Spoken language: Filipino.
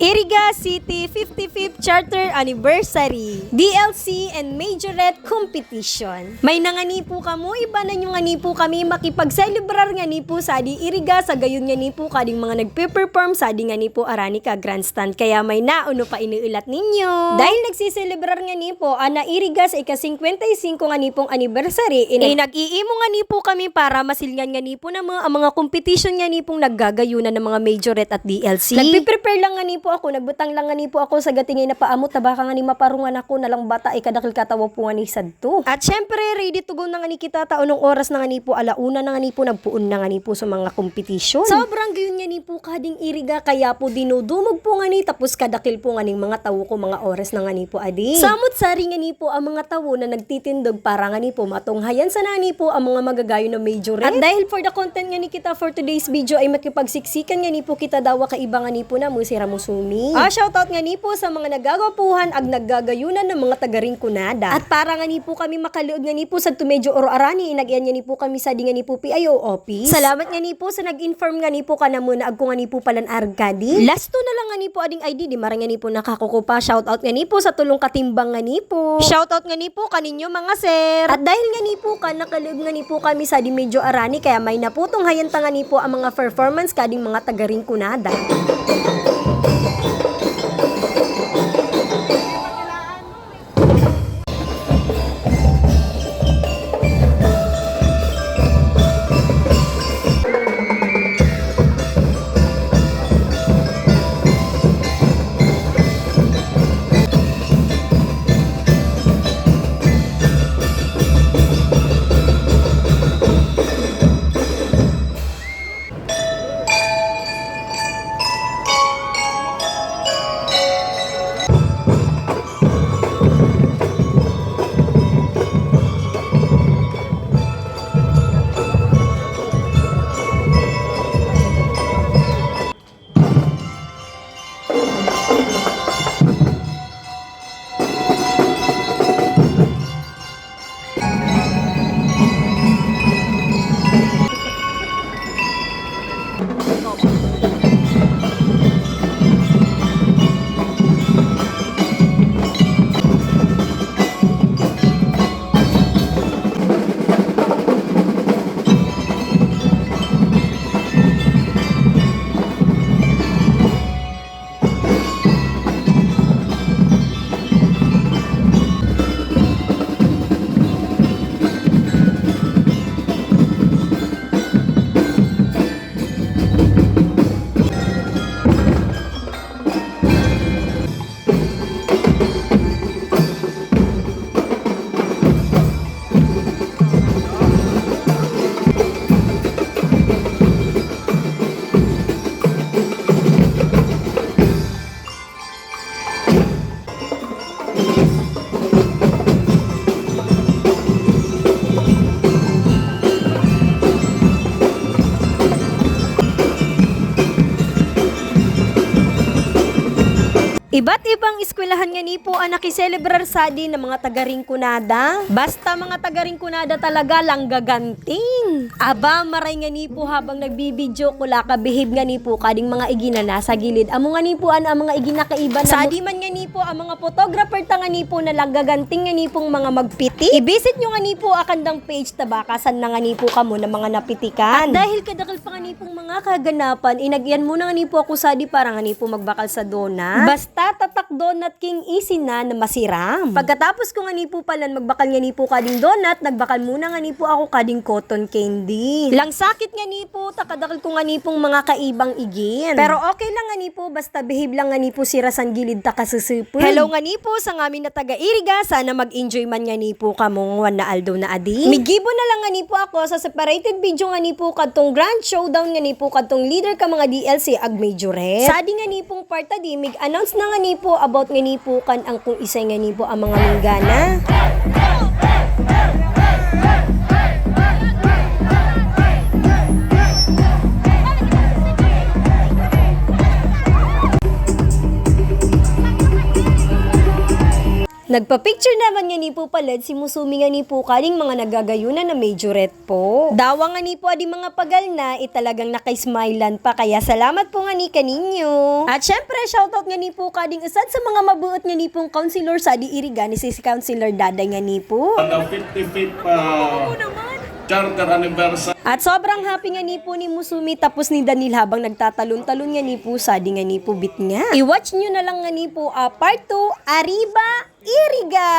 Iriga City 55th Charter Anniversary DLC and Majorette Competition. May nangani po kamo, iba na nyo ngani po kami makipag-celebrar ngani po sa di Iriga sa gayon ngani po kading mga nagpe-perform sa di ngani po Aranica Grandstand. Kaya may nauno pa iniulat ninyo. Dahil nagsiselebrar ngani po ana Iriga sa ika-55 ngani pong anniversary, nag-iimo ngani po kami para masilngan ngani po na ang mga competition ngani pong naggagayunan ng mga Majorette at DLC. Nagpe-prepare lang ngani po ako, nagbutang lang ngani po ako sa gatingay na paamot na baka ngani maparungan ako nalang bata ikadakil katawa po ngani sadto. At syempre ready to go na ngani kita taonong oras na ngani po alauna na ngani po nagpuon na ngani po sa mga competition. Sobrang gayon ngani po kading Iriga kaya po dinudumog po ngani tapos kadakil po nganing mga tawo ko mga oras na ngani po adi. Samot sari ngani po ang mga tawo na nagtitindog para ngani po matunghayan sa nani po ang mga magagayo na Majorette. At dahil for the content ngani kita for today's video ay makipagsiksikan ngani po kita dawa kaiba ngani po na mo si Ramusumi. Shoutout ngani po sa mga nagagapuhan ag naggagayunan ng mga tagaring kunada. At para ngani po kami makaluod ngani po sa tumedyo oro arani inagyan ngani po kami sa di ngani po PIO office. Salamat ngani po sa nag-inform ngani po kana muna ag kung ngani po palan argadi. Last na lang ngani po ading ID di marang ngani po nakakukupa. Shoutout ngani po sa tulong katimbang ngani po. Shoutout ngani po kaninyo mga sir. At dahil ngani po ka nakaluod ngani po kami sa di medyo arani kaya may naputong hayanta ngani po ang mga performance kading mga tagaring kunada. Iba't ibang eskwelahan nga ni po ang nakiselebrar sa di ng mga tagaring kunada. Basta mga tagaring kunada talaga lang gaganting. Aba, maray nga ni po habang nagbibidyo kula kabihib nga ni po kading mga igina na sa gilid. Amo nga ni po ang mga igina kaiban. Sa di man nga ni po ang mga photographer ta nga ni po na lang gaganting nga ni pong mga magpiti. I-visit nyo nga ni po akandang page tabakasan na nga ni po kamo na mga napitikan. At dahil kadakal pa nga ni pong mga kaganapan, inagyan muna nga ni po ako sa di para nga ni po magbakal sa donut. Basta tatak donut king easy na masiram. Pagkatapos ko nga ni po palan magbakal nga ni po kading donut, nagbakal muna nga ni po ako kading cotton candy. Lang sakit nga ni po, takadakal ko nga ni pong mga kaibang igin. Pero okay lang nga ni po, basta behave lang nga ni po si Rasan Gilid ta kasusupon. Hello nga ni po sa ngamin na taga Iriga, sana mag-enjoy man nga ni po kamong wan na aldaw na adi. Migibo na lang nga ni po ako sa separated video nga ni po kadtong grand showdown nga ni po kadtong leader ka mga DLC ag Majorette. Sa di nga ni pong parta di, mig-announce na nga ni po about nga ni po kan ang kung isa nga ni po ang mga minggana. Nagpa-picture naman nga ni po palad si Musumi nga ni po kaning mga nagagayunan na majorette po. Dawa nga ni po adi mga pagal na talagang nakaismailan pa kaya salamat po nga ni kaninyo. At syempre shoutout nga ni po kading usad sa mga mabuot nga ni pong counselor sa di iriga ni si Counselor Daday nga ni po. 55th charter anniversary. At sobrang happy nga ni po ni Musumi tapos ni Danil habang nagtatalon-talon nga ni po sa di nga ni po bit nga. I-watch nyo na lang nga ni po part 2, Arriba Iriga!